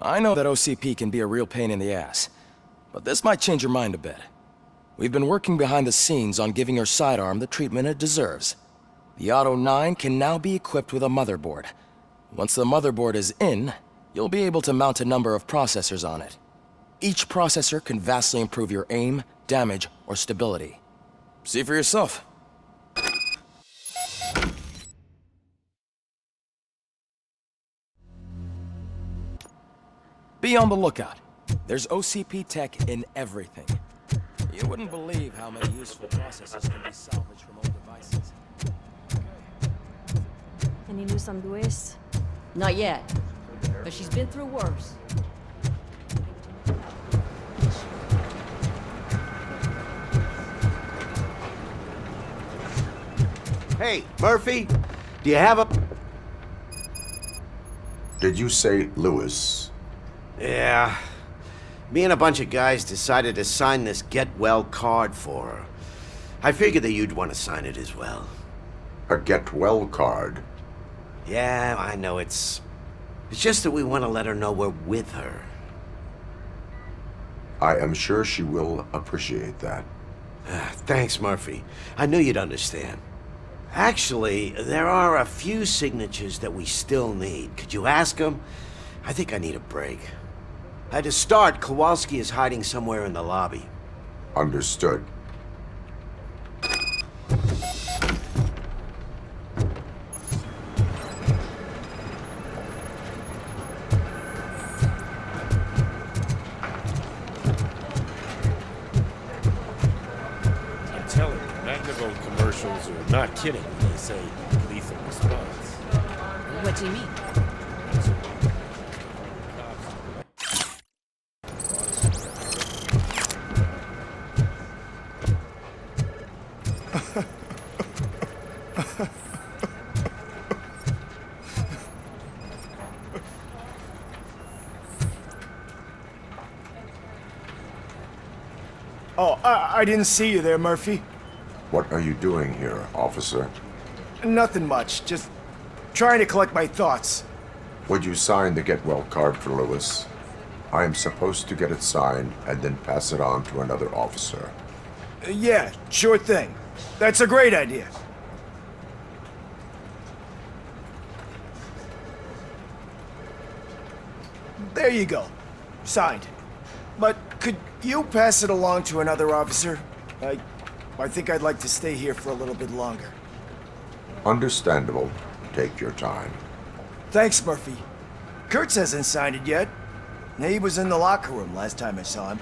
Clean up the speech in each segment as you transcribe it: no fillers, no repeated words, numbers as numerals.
I know that OCP can be a real pain in the ass, but this might change your mind a bit. We've been working behind the scenes on giving your sidearm the treatment it deserves. The Auto 9 can now be equipped with a motherboard. Once the motherboard is in, you'll be able to mount a number of processors on it. Each processor can vastly improve your aim, damage, or stability. See for yourself. Be on the lookout. There's OCP tech in everything. You wouldn't believe how many useful processors can be salvaged from old devices. Any news on Luis? Not yet, but she's been through worse. Hey, Murphy, do you have a... Did you say Lewis? Yeah. Me and a bunch of guys decided to sign this get well card for her. I figured that you'd want to sign it as well. A get well card? Yeah, I know it's just that we want to let her know we're with her. I am sure she will appreciate that. Thanks, Murphy. I knew you'd understand. Actually, there are a few signatures that we still need. Could you ask them? I think I need a break. To start, Kowalski is hiding somewhere in the lobby. Understood. I'm telling you, Magnavolt commercials are not kidding when they say lethal response. What do you mean? Oh, I didn't see you there, Murphy. What are you doing here, officer? Nothing much, just trying to collect my thoughts. Would you sign the get well card for Lewis? I am supposed to get it signed and then pass it on to another officer. Yeah, sure thing. That's a great idea. There you go. Signed. But could you pass it along to another officer? I think I'd like to stay here for a little bit longer. Understandable. Take your time. Thanks, Murphy. Kurtz hasn't signed it yet. He was in the locker room last time I saw him.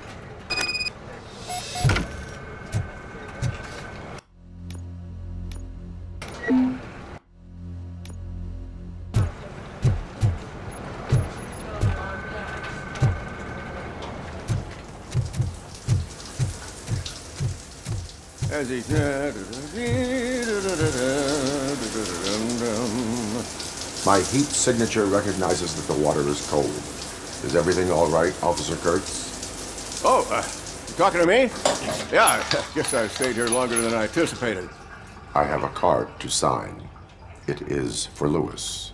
My heat signature recognizes that the water is cold. Is everything all right, Officer Kurtz? Oh, you talking to me? Yeah, I guess I stayed here longer than I anticipated. I have a card to sign. It is for Lewis.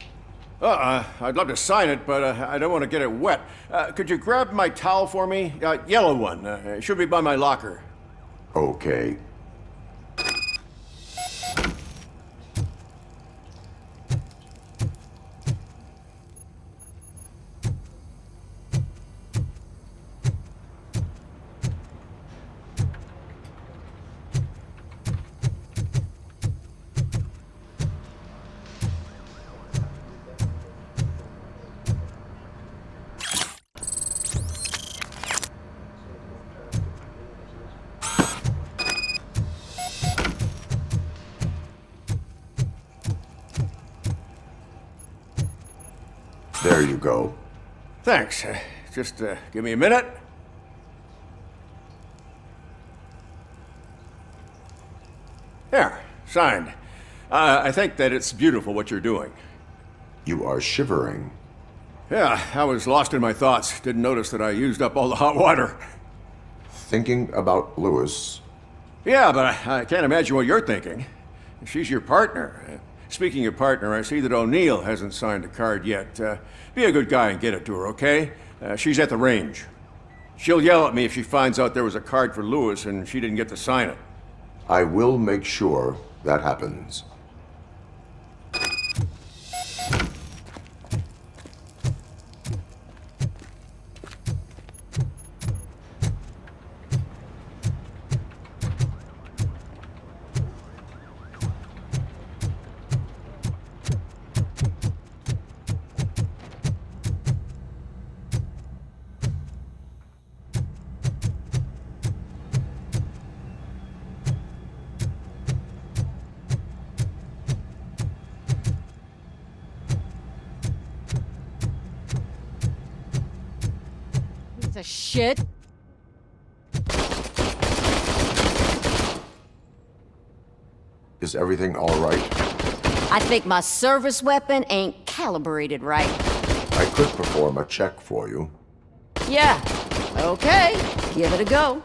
I'd love to sign it, but I don't want to get it wet. Could you grab my towel for me? Yellow one. It should be by my locker. Okay. There you go. Thanks. Just give me a minute. There, signed. I think that it's beautiful what you're doing. You are shivering. Yeah, I was lost in my thoughts. Didn't notice that I used up all the hot water. Thinking about Lewis. Yeah, but I can't imagine what you're thinking. She's your partner. Speaking of partner, I see that O'Neill hasn't signed a card yet. Be a good guy and get it to her, okay? She's at the range. She'll yell at me if she finds out there was a card for Lewis and she didn't get to sign it. I will make sure that happens. Piece of shit. Is everything all right? I think my service weapon ain't calibrated right. I could perform a check for you. Yeah. Okay. Give it a go.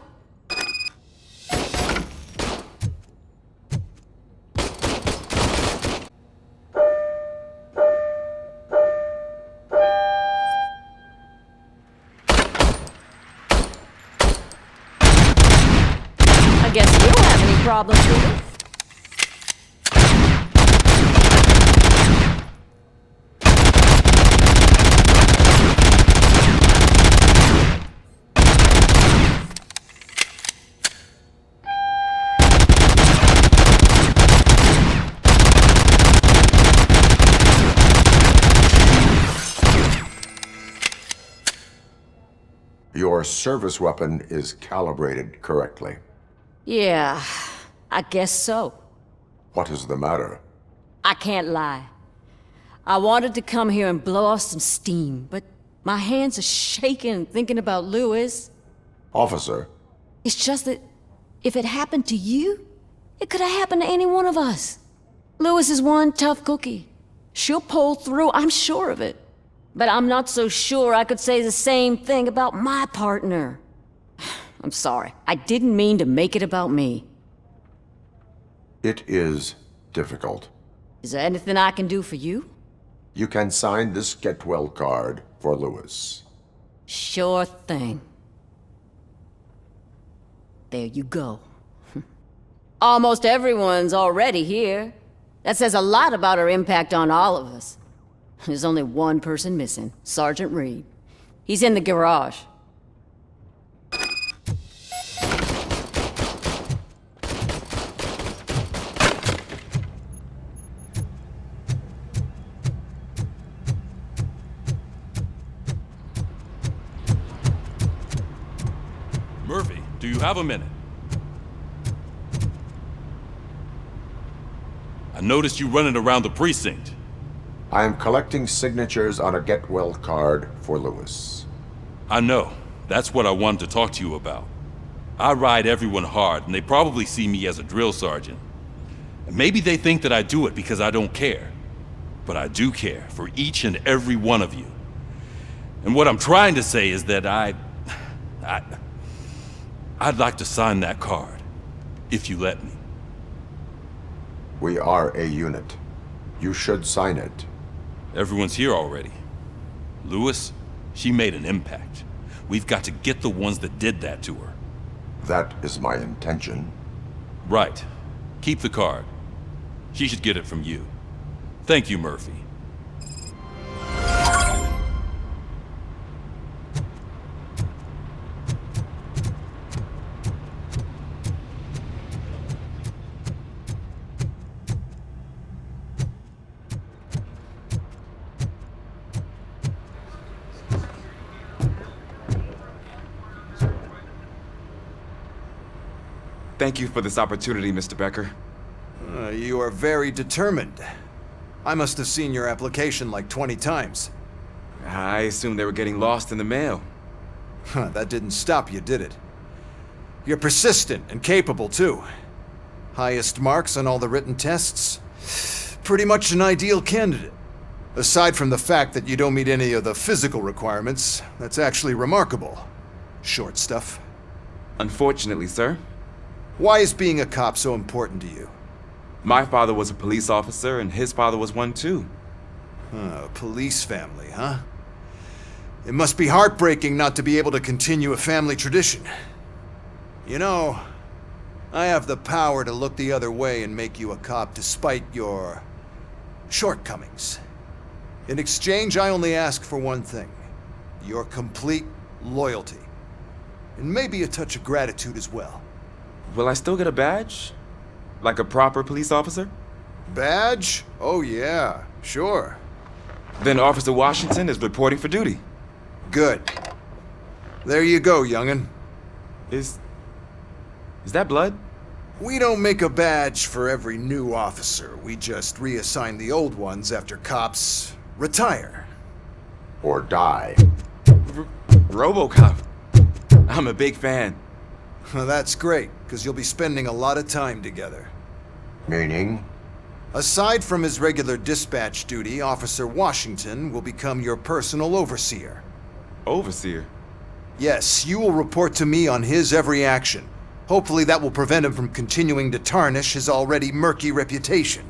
I guess you don't have any problems with it. Your service weapon is calibrated correctly. Yeah, I guess so. What is the matter? I can't lie. I wanted to come here and blow off some steam, but my hands are shaking thinking about Lewis. Officer, It's just that if it happened to you, it could have happened to any one of us. Lewis is one tough cookie. She'll pull through, I'm sure of it. But I'm not so sure I could say the same thing about my partner. I'm sorry. I didn't mean to make it about me. it is difficult. Is there anything I can do for you? You can sign this get well card for Lewis. Sure thing. There you go. Almost everyone's already here. That says a lot about her impact on all of us. There's only one person missing, Sergeant Reed. He's in the garage. Murphy, do you have a minute? I noticed you running around the precinct. I am collecting signatures on a get well card for Lewis. I know. That's what I wanted to talk to you about. I ride everyone hard, and they probably see me as a drill sergeant. And maybe they think that I do it because I don't care. But I do care for each and every one of you. And what I'm trying to say is that I'd like to sign that card, if you let me. We are a unit. You should sign it. Everyone's here already. Lewis, she made an impact. We've got to get the ones that did that to her. That is my intention. Right. Keep the card. She should get it from you. Thank you, Murphy. Thank you for this opportunity, Mr. Becker. You are very determined. I must have seen your application like 20 times. I assumed they were getting lost in the mail. That didn't stop you, did it? You're persistent and capable, too. Highest marks on all the written tests. Pretty much an ideal candidate. Aside from the fact that you don't meet any of the physical requirements, that's actually remarkable. Short stuff. Unfortunately, sir. Why is being a cop so important to you? My father was a police officer, and his father was one too. Police family, huh? It must be heartbreaking not to be able to continue a family tradition. You know, I have the power to look the other way and make you a cop despite your shortcomings. In exchange, I only ask for one thing. Your complete loyalty. And maybe a touch of gratitude as well. Will I still get a badge? Like a proper police officer? Badge? Oh yeah, sure. Then Officer Washington is reporting for duty. Good. There you go, young'un. Is that blood? We don't make a badge for every new officer. We just reassign the old ones after cops retire. Or die. Robocop. I'm a big fan. Well, that's great, because you'll be spending a lot of time together. Meaning? Aside from his regular dispatch duty, Officer Washington will become your personal overseer. Overseer? Yes, you will report to me on his every action. Hopefully that will prevent him from continuing to tarnish his already murky reputation.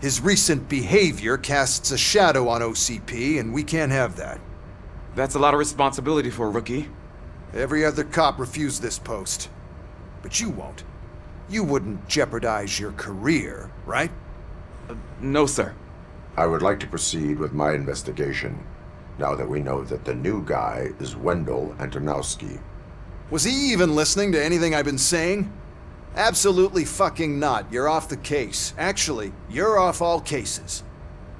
His recent behavior casts a shadow on OCP, and we can't have that. That's a lot of responsibility for a rookie. Every other cop refused this post. But you won't. You wouldn't jeopardize your career, right? No, sir. I would like to proceed with my investigation, now that we know that the new guy is Wendell Antonowski. Was he even listening to anything I've been saying? Absolutely fucking not. You're off the case. Actually, you're off all cases.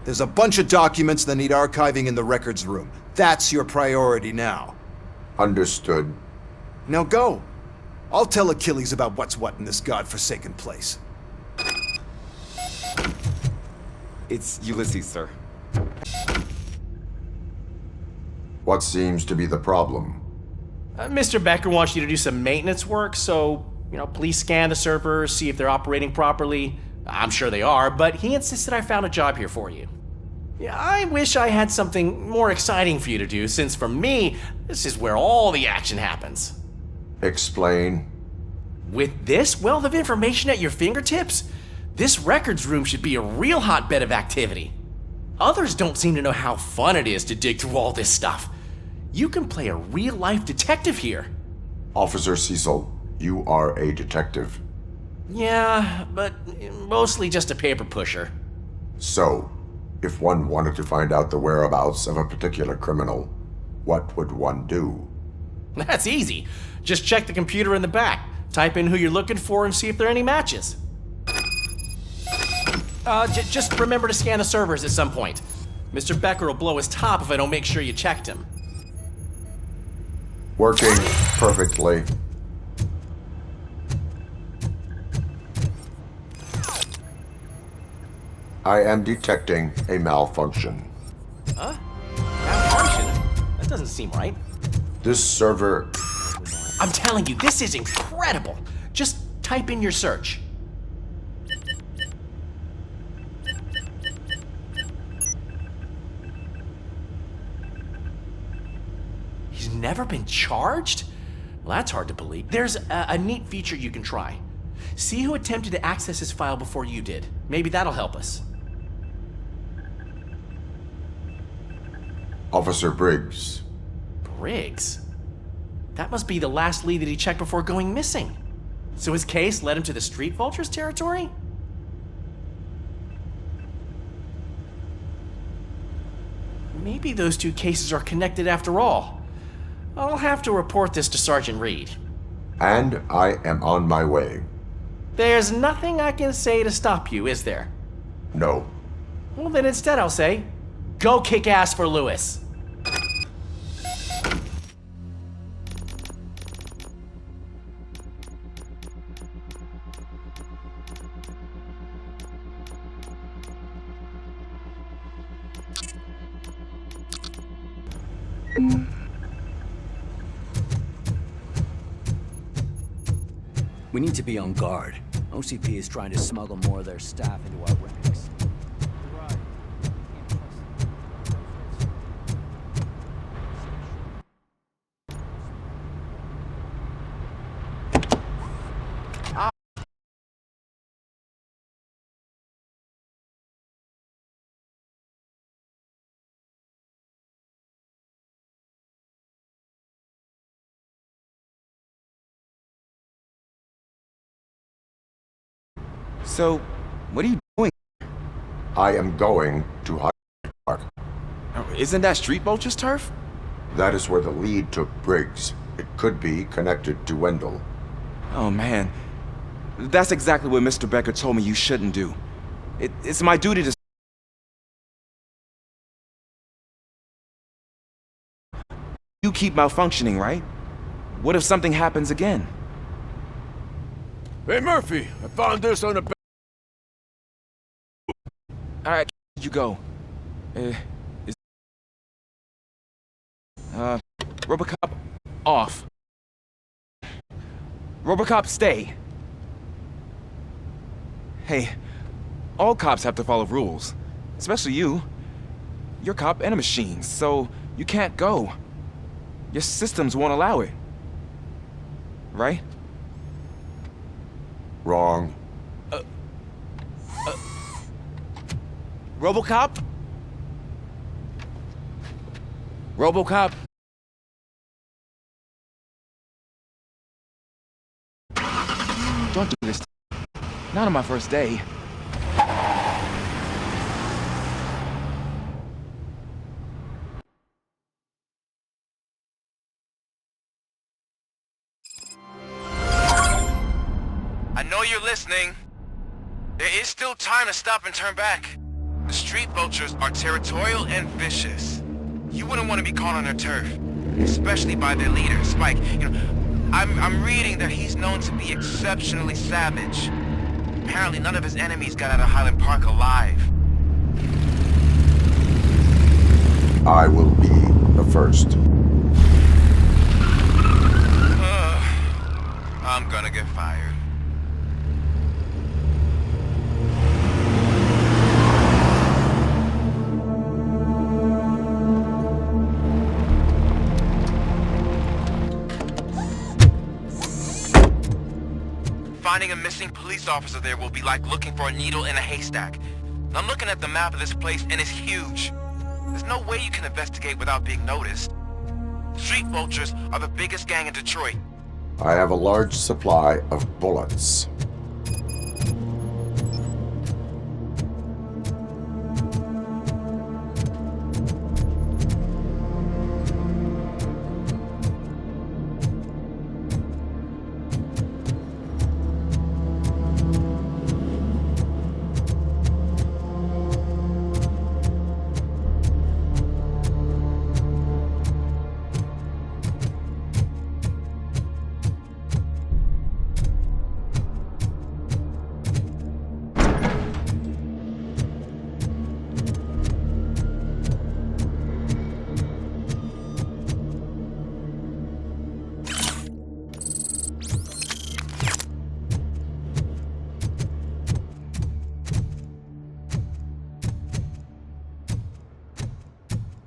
There's a bunch of documents that need archiving in the records room. That's your priority now. Understood. Now go. I'll tell Achilles about what's what in this godforsaken place. It's Ulysses, sir. What seems to be the problem? Mr. Becker wants you to do some maintenance work, so, please scan the servers, see if they're operating properly. I'm sure they are, but he insisted I found a job here for you. Yeah, I wish I had something more exciting for you to do, since for me, this is where all the action happens. Explain. With this wealth of information at your fingertips, this records room should be a real hotbed of activity. Others don't seem to know how fun it is to dig through all this stuff. You can play a real-life detective here. Officer Cecil, you are a detective. Yeah, but mostly just a paper pusher. So, if one wanted to find out the whereabouts of a particular criminal, what would one do? That's easy. Just check the computer in the back, type in who you're looking for, and see if there are any matches. Just remember to scan the servers at some point. Mr. Becker will blow his top if I don't make sure you checked him. Working perfectly. I am detecting a malfunction. Huh? Malfunction? That doesn't seem right. This server... I'm telling you, this is incredible. Just type in your search. He's never been charged? Well, that's hard to believe. There's a neat feature you can try. See who attempted to access his file before you did. Maybe that'll help us. Officer Briggs. Briggs? That must be the last lead that he checked before going missing. So his case led him to the Street Vultures territory? Maybe those two cases are connected after all. I'll have to report this to Sergeant Reed. And I am on my way. There's nothing I can say to stop you, is there? No. Well, then instead I'll say, go kick ass for Lewis. We need to be on guard. OCP is trying to smuggle more of their staff into our ranks. So, what are you doing? I am going to Hyde Park. Oh, isn't that Street Vulture's turf? That is where the lead took Briggs. It could be connected to Wendell. Oh man, that's exactly what Mr. Becker told me you shouldn't do. It's my duty to... You keep malfunctioning, right? What if something happens again? Hey, Murphy, I found this on the... Alright, you go. Robocop, off. Robocop, stay. Hey, all cops have to follow rules. Especially you. You're a cop and a machine, so you can't go. Your systems won't allow it. Right? Wrong. Robocop? Robocop? Don't do this. Not on my first day. I know you're listening. There is still time to stop and turn back. The street vultures are territorial and vicious. You wouldn't want to be caught on their turf, especially by their leader, Spike. You know, I'm reading that he's known to be exceptionally savage. Apparently none of his enemies got out of Highland Park alive. I will be the first. I'm gonna get fired. Finding a missing police officer there will be like looking for a needle in a haystack. I'm looking at the map of this place and it's huge. There's no way you can investigate without being noticed. Street vultures are the biggest gang in Detroit. I have a large supply of bullets.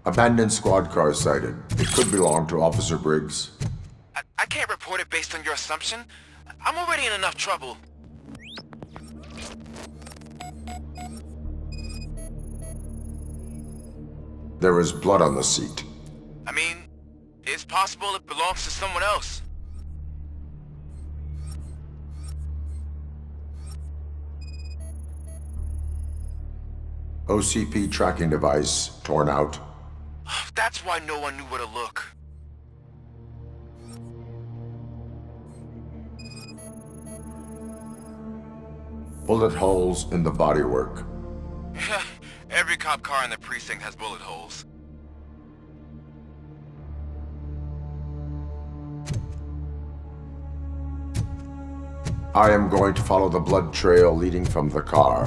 Abandoned squad car sighted. It could belong to Officer Briggs. I can't report it based on your assumption. I'm already in enough trouble. There is blood on the seat. I mean, it's possible it belongs to someone else. OCP tracking device torn out. That's why no one knew where to look. Bullet holes in the bodywork. Every cop car in the precinct has bullet holes. I am going to follow the blood trail leading from the car.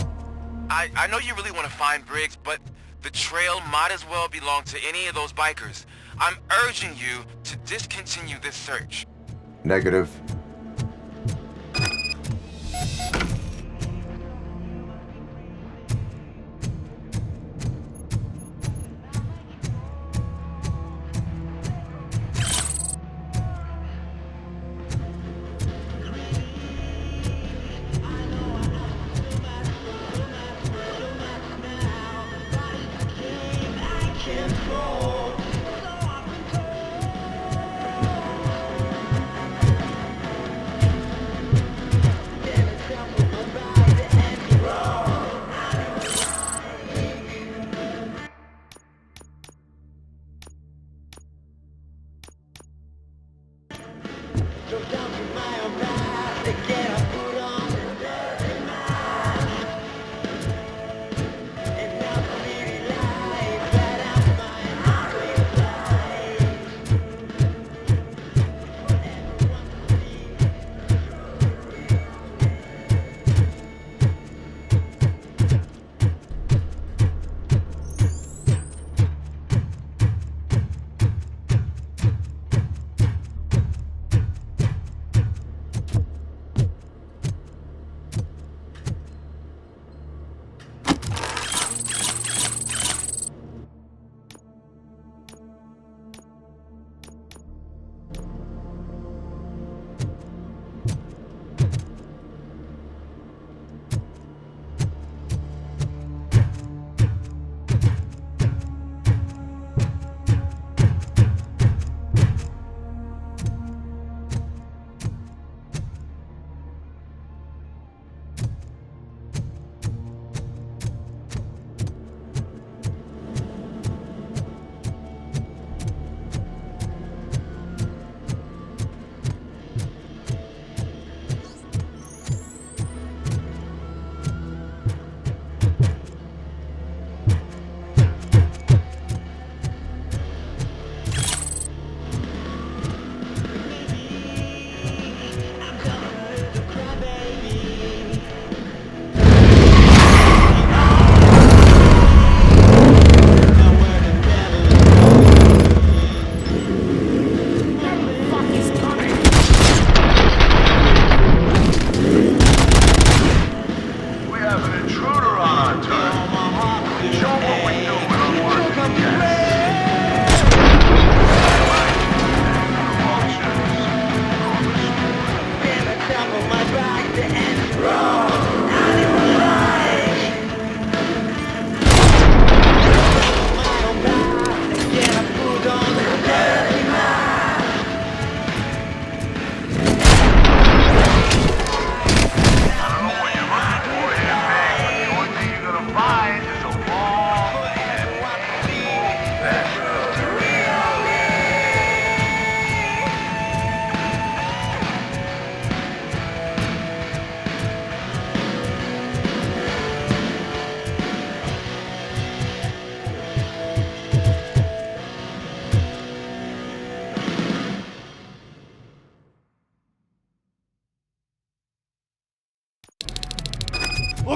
I know you really want to find Briggs, but the trail might as well belong to any of those bikers. I'm urging you to discontinue this search. Negative.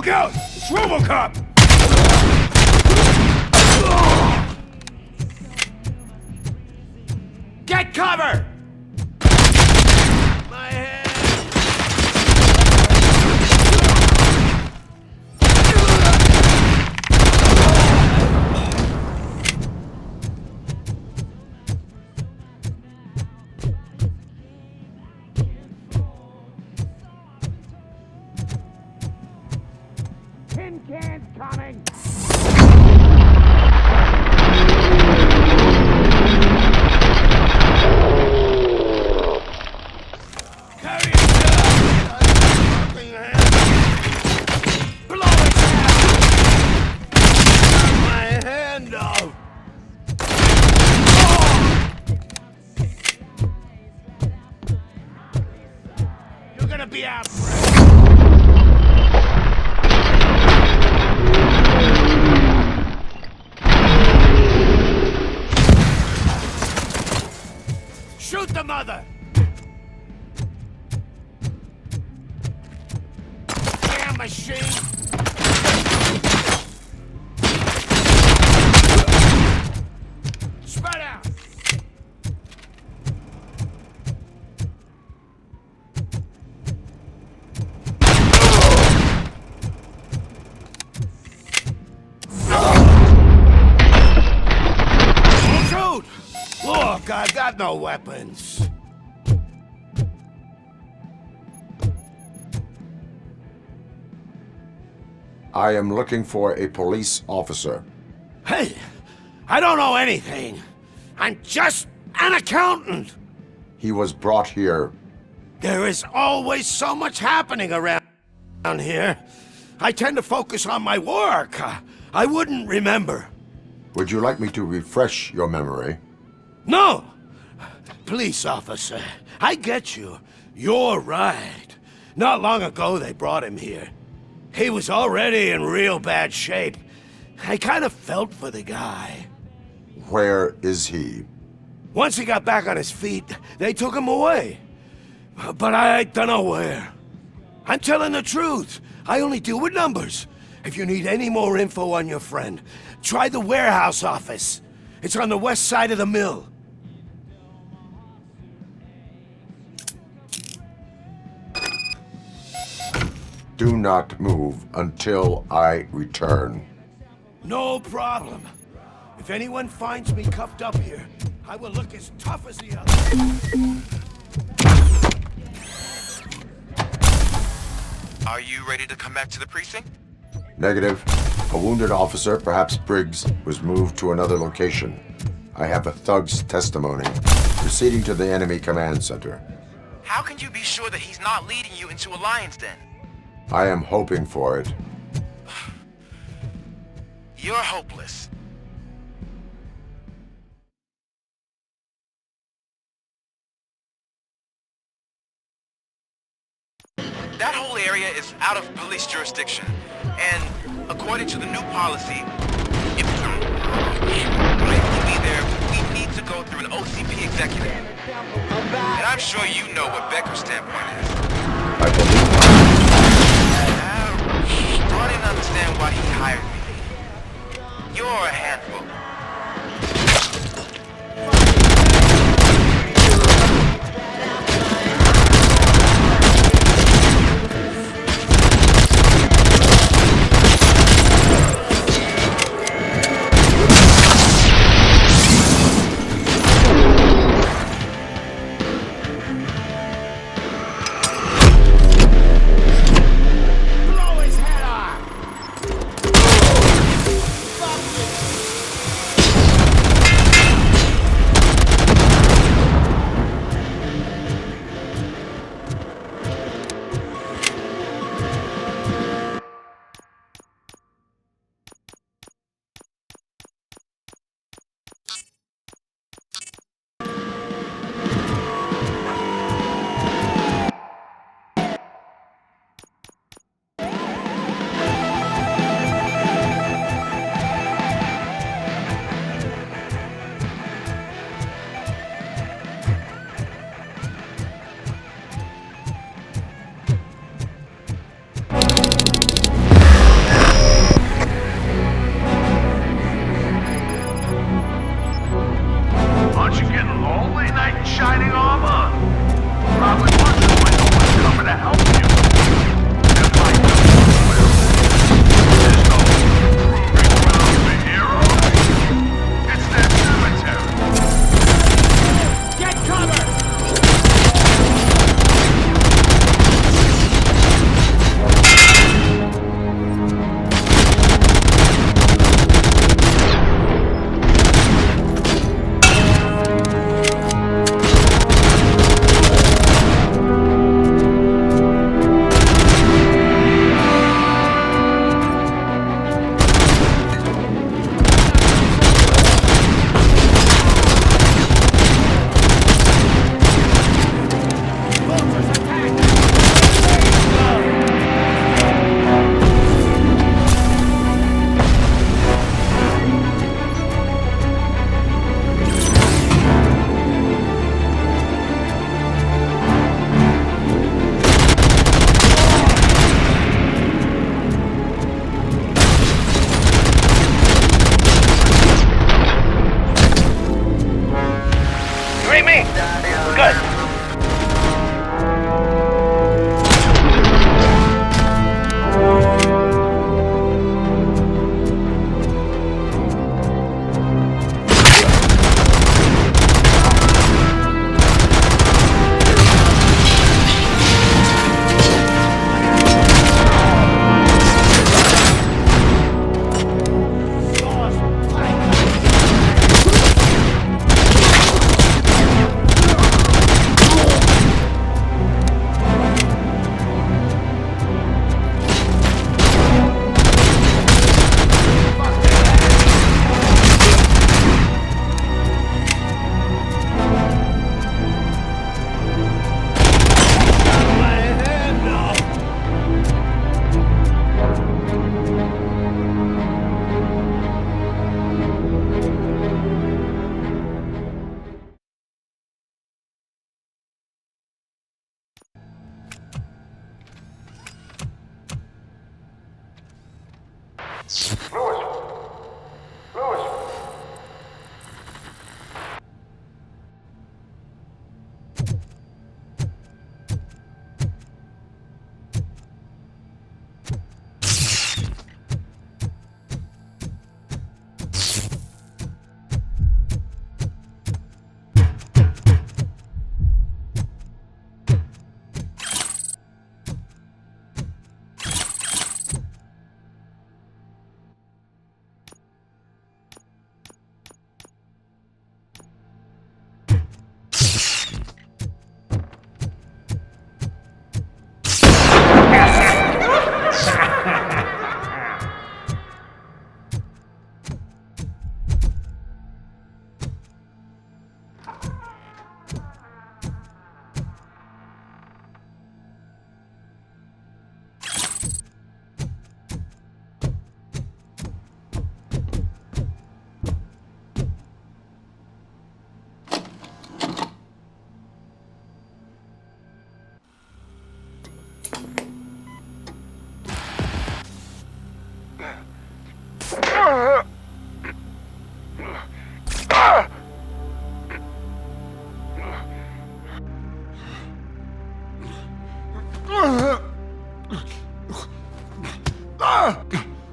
Look out! It's Robocop! Get cover! My head! Tin cans coming! Carry it down! Fucking hand! Blow it down! Cut my hand off! You're gonna be out for it! Shoot the mother! Damn machine! Spread out! Shoot! Look, I've got no weapons. I am looking for a police officer. Hey, I don't know anything. I'm just an accountant. He was brought here. There is always so much happening around here. I tend to focus on my work. I wouldn't remember. Would you like me to refresh your memory? No! Police officer, I get you. You're right. Not long ago they brought him here. He was already in real bad shape. I kind of felt for the guy. Where is he? Once he got back on his feet, they took him away. But I don't know where. I'm telling the truth. I only deal with numbers. If you need any more info on your friend, try the warehouse office. It's on the west side of the mill. Do not move until I return. No problem. If anyone finds me cuffed up here, I will look as tough as the others. Are you ready to come back to the precinct? Negative. A wounded officer, perhaps Briggs, was moved to another location. I have a thug's testimony. Proceeding to the enemy command center. How can you be sure that he's not leading you into a lion's den? I am hoping for it. You're hopeless. That whole area is out of police jurisdiction, and according to the new policy, if we be there, we need to go through an OCP executive. And I'm sure you know what Becker's standpoint is. I believe I didn't understand why he hired me. You're a handful.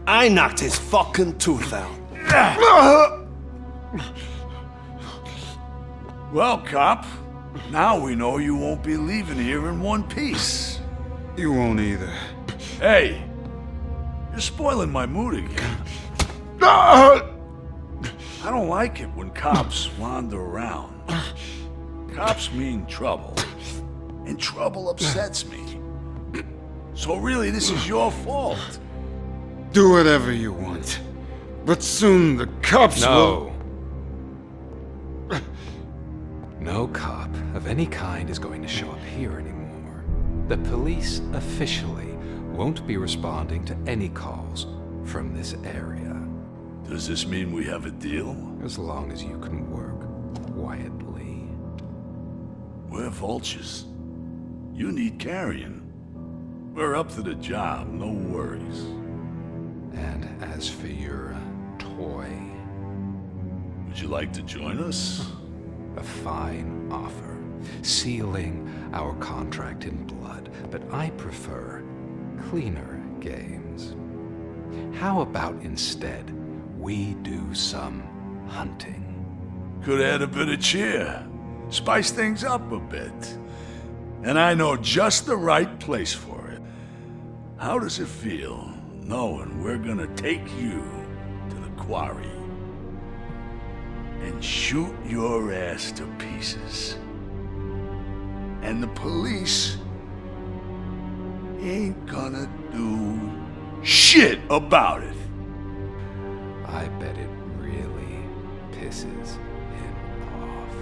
I knocked his fucking tooth out. Well, cop, now we know you won't be leaving here in one piece. You won't either. Hey, you're spoiling my mood again. I don't like it when cops wander around. Cops mean trouble, and trouble upsets me. So really, this is your fault. Do whatever you want. But soon the cops will... No cop of any kind is going to show up here anymore. The police officially won't be responding to any calls from this area. Does this mean we have a deal? As long as you can work quietly. We're vultures. You need carrying. We're up to the job, no worries. And as for your toy... Would you like to join us? A fine offer, sealing our contract in blood, but I prefer cleaner games. How about instead we do some hunting? Could add a bit of cheer, spice things up a bit. And I know just the right place for it. How does it feel knowing we're gonna take you to the quarry and shoot your ass to pieces? And the police ain't gonna do shit about it. I bet it really pisses him off.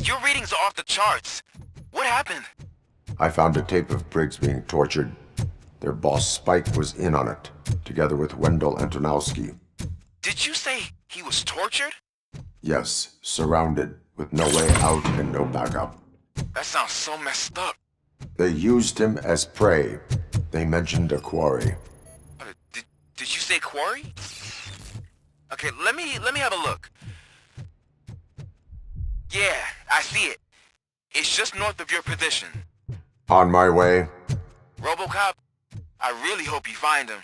Your readings are off the charts. What happened? I found a tape of Briggs being tortured. Their boss Spike was in on it, together with Wendell Antonowski. Did you say he was tortured? Yes, surrounded, with no way out and no backup. That sounds so messed up. They used him as prey. They mentioned a quarry. Did you say quarry? Okay, let me have a look. Yeah, I see it. It's just north of your position. On my way. Robocop, I really hope you find him.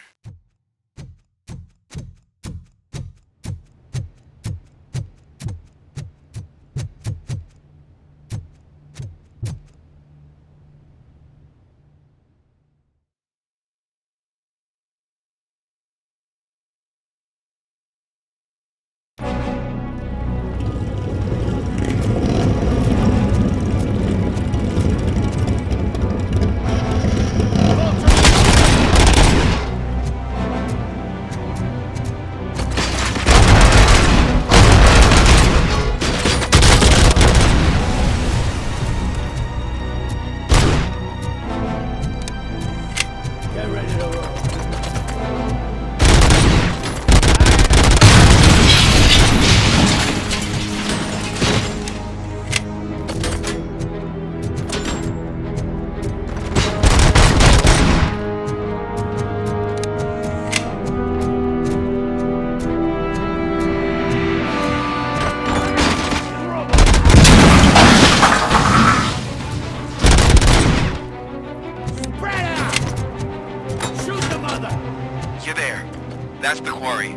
That's the quarry.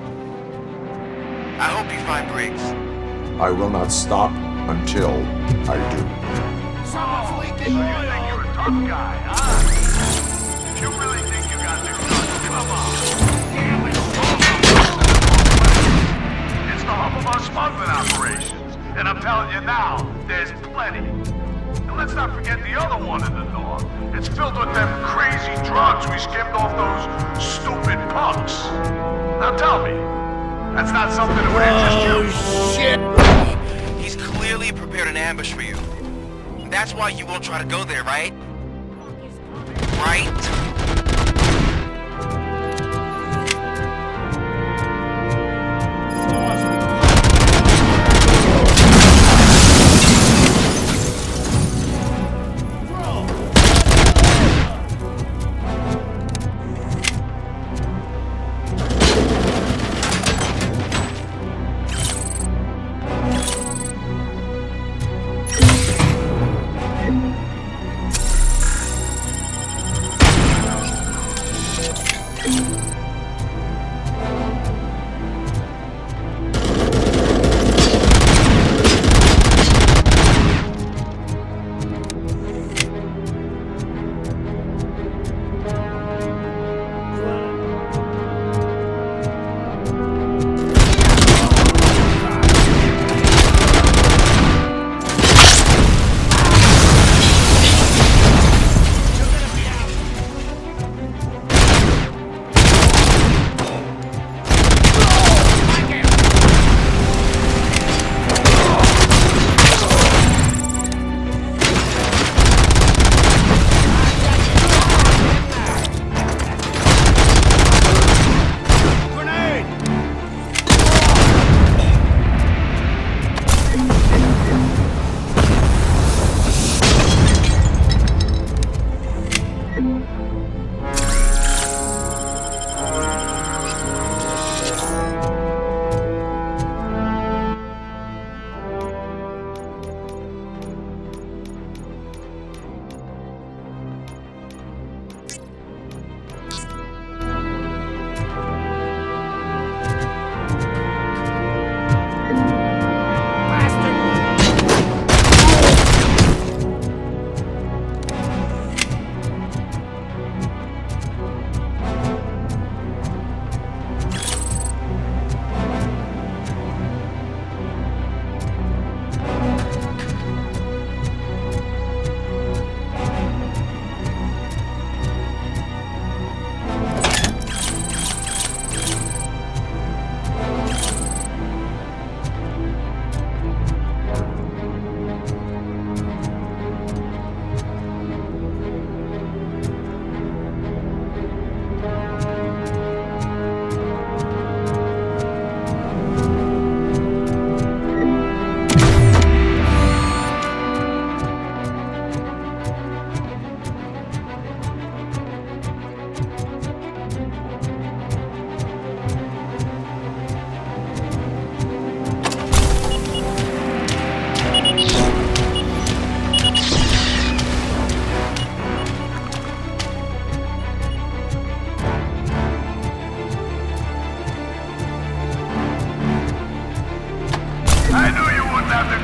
I hope you find Briggs. I will not stop until I do. Someone's leaking. So you think you're a tough guy, huh? If you really think you got the guts, come on. Damn it. It's the hub of our smuggling operations. And I'm telling you now, there's plenty. And let's not forget the other one in the north. It's filled with them crazy drugs we skimmed off those stupid punks. Now tell me, that's not something that would interest you? Shit! He's clearly prepared an ambush for you. That's why you won't try to go there, right? Right?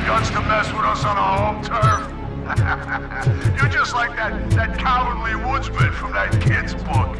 guts to mess with us on our home turf? You're just like that cowardly woodsman from that kid's book.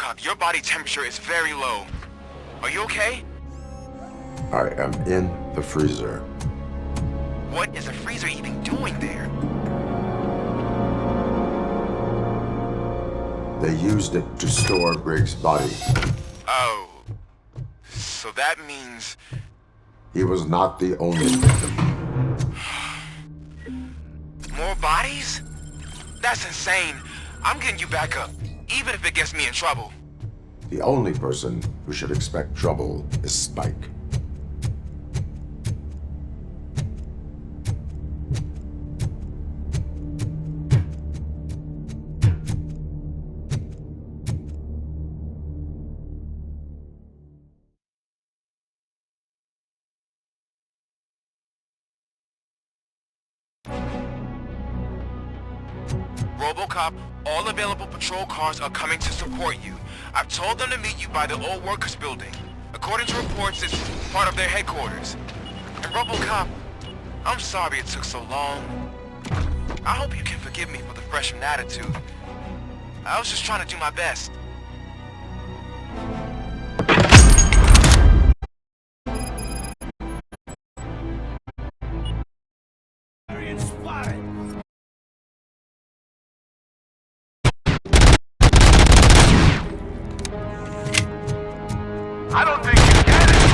Robocop, your body temperature is very low. Are you okay? I am in the freezer. What is a freezer even doing there? They used it to store Briggs' body. Oh. So that means... He was not the only victim. More bodies? That's insane. I'm getting you back up, even if it gets me in trouble. The only person who should expect trouble is Spike. Robocop, all available patrol cars are coming to support you. I've told them to meet you by the old workers building. According to reports, it's part of their headquarters. And Robocop, I'm sorry it took so long. I hope you can forgive me for the freshman attitude. I was just trying to do my best. I don't think you get it!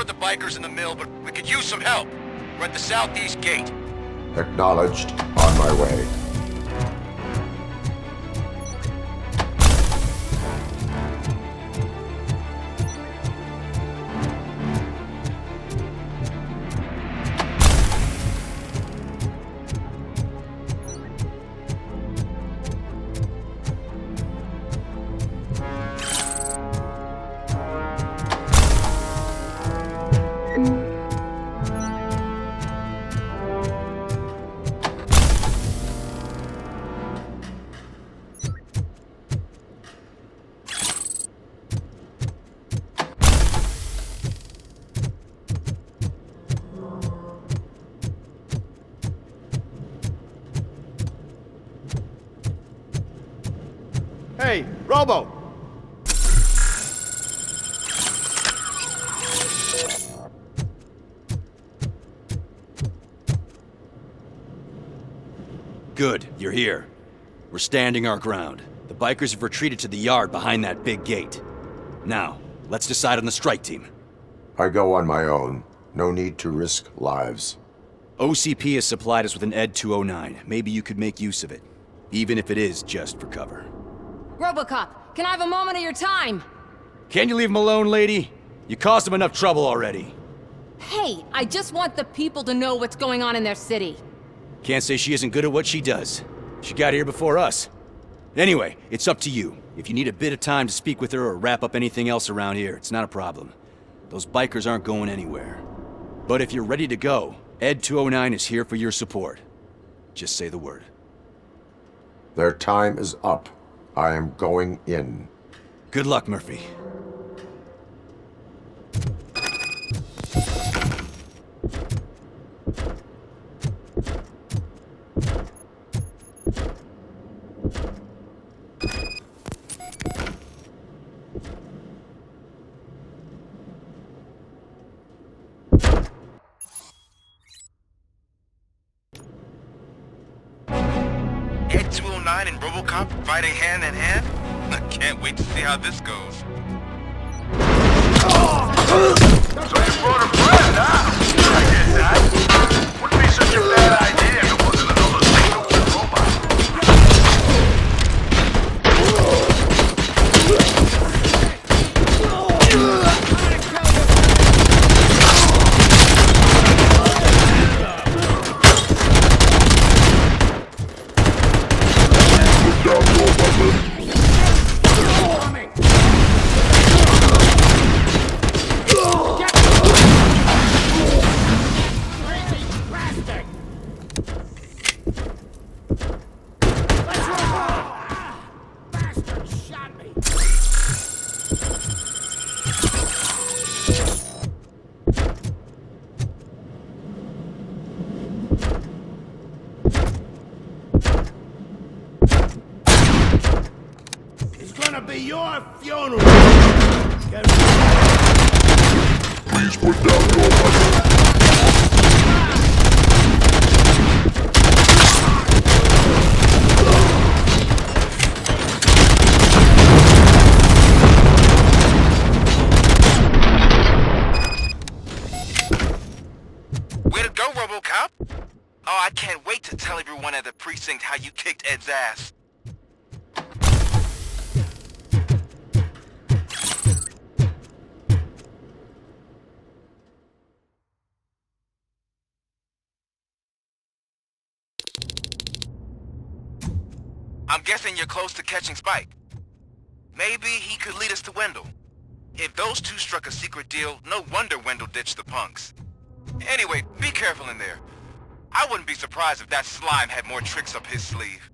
with the bikers in the mill, but we could use some help. We're at the southeast gate. Acknowledged. On my way. Hey, Robo! Good, you're here. We're standing our ground. The bikers have retreated to the yard behind that big gate. Now, let's decide on the strike team. I go on my own. No need to risk lives. OCP has supplied us with an ED 209. Maybe you could make use of it, even if it is just for cover. Robocop, can I have a moment of your time? Can you leave him alone, lady? You caused him enough trouble already. Hey, I just want the people to know what's going on in their city. Can't say she isn't good at what she does. She got here before us. Anyway, it's up to you. If you need a bit of time to speak with her or wrap up anything else around here, it's not a problem. Those bikers aren't going anywhere. But if you're ready to go, ED 209 is here for your support. Just say the word. Their time is up. I am going in. Good luck, Murphy. ED 209 and Robocop fighting hand in hand? I can't wait to see how this goes. So you brought a friend, huh? I get that. Wouldn't be such a bad idea if it wasn't another single robot. Be your funeral. Please put down your weapon. Way to go, Robocop! Oh, I can't wait to tell everyone at the precinct how you kicked Ed's ass. I'm guessing you're close to catching Spike. Maybe he could lead us to Wendell. If those two struck a secret deal, no wonder Wendell ditched the punks. Anyway, be careful in there. I wouldn't be surprised if that slime had more tricks up his sleeve.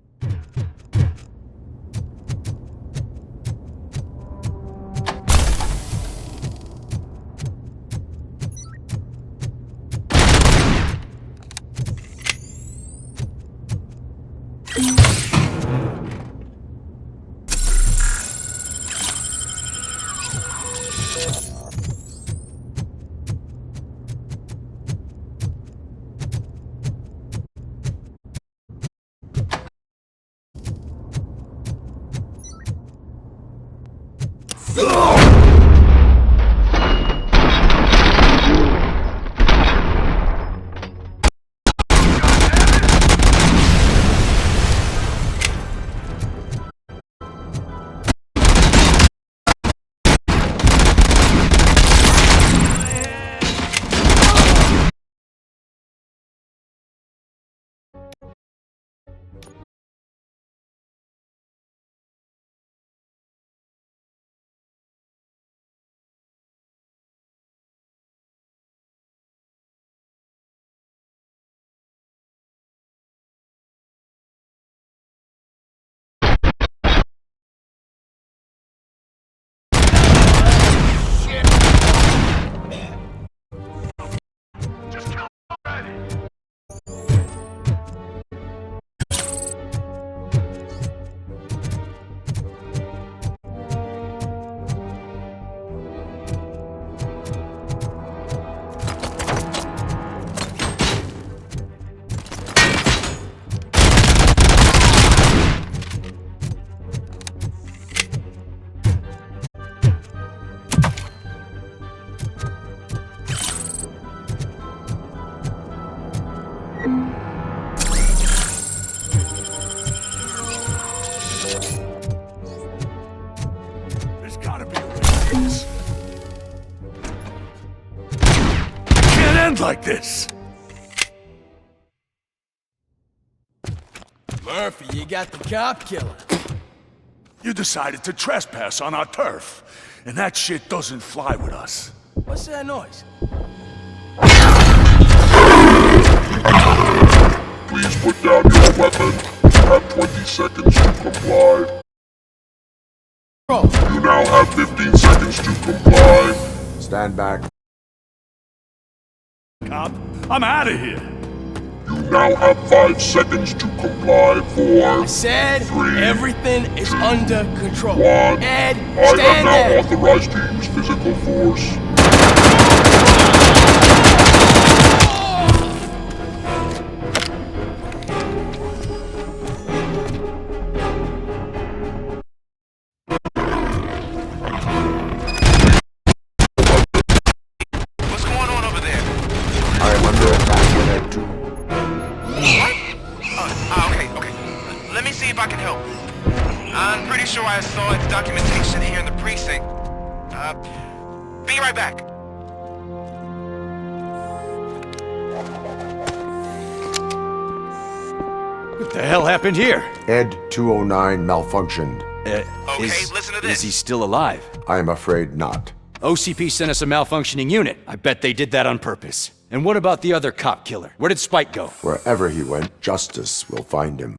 this. Murphy, you got the cop killer. You decided to trespass on our turf, and that shit doesn't fly with us. What's that noise? Please put down your weapon. You have 20 seconds to comply. You now have 15 seconds to comply. Stand back. Cop, I'm out of here. You now have 5 seconds to comply. 4. I said 3, everything is under control. 1. Ed, I stand am now there. authorized to use physical force. What's going on over there? I am under attack in Ed 2. What? Okay. Let me see if I can help. I'm pretty sure I saw its documentation here in the precinct. Be right back. What the hell happened here? Ed 209 malfunctioned. Listen to this. Is he still alive? I am afraid not. OCP sent us a malfunctioning unit. I bet they did that on purpose. And what about the other cop killer? Where did Spike go? Wherever he went, justice will find him.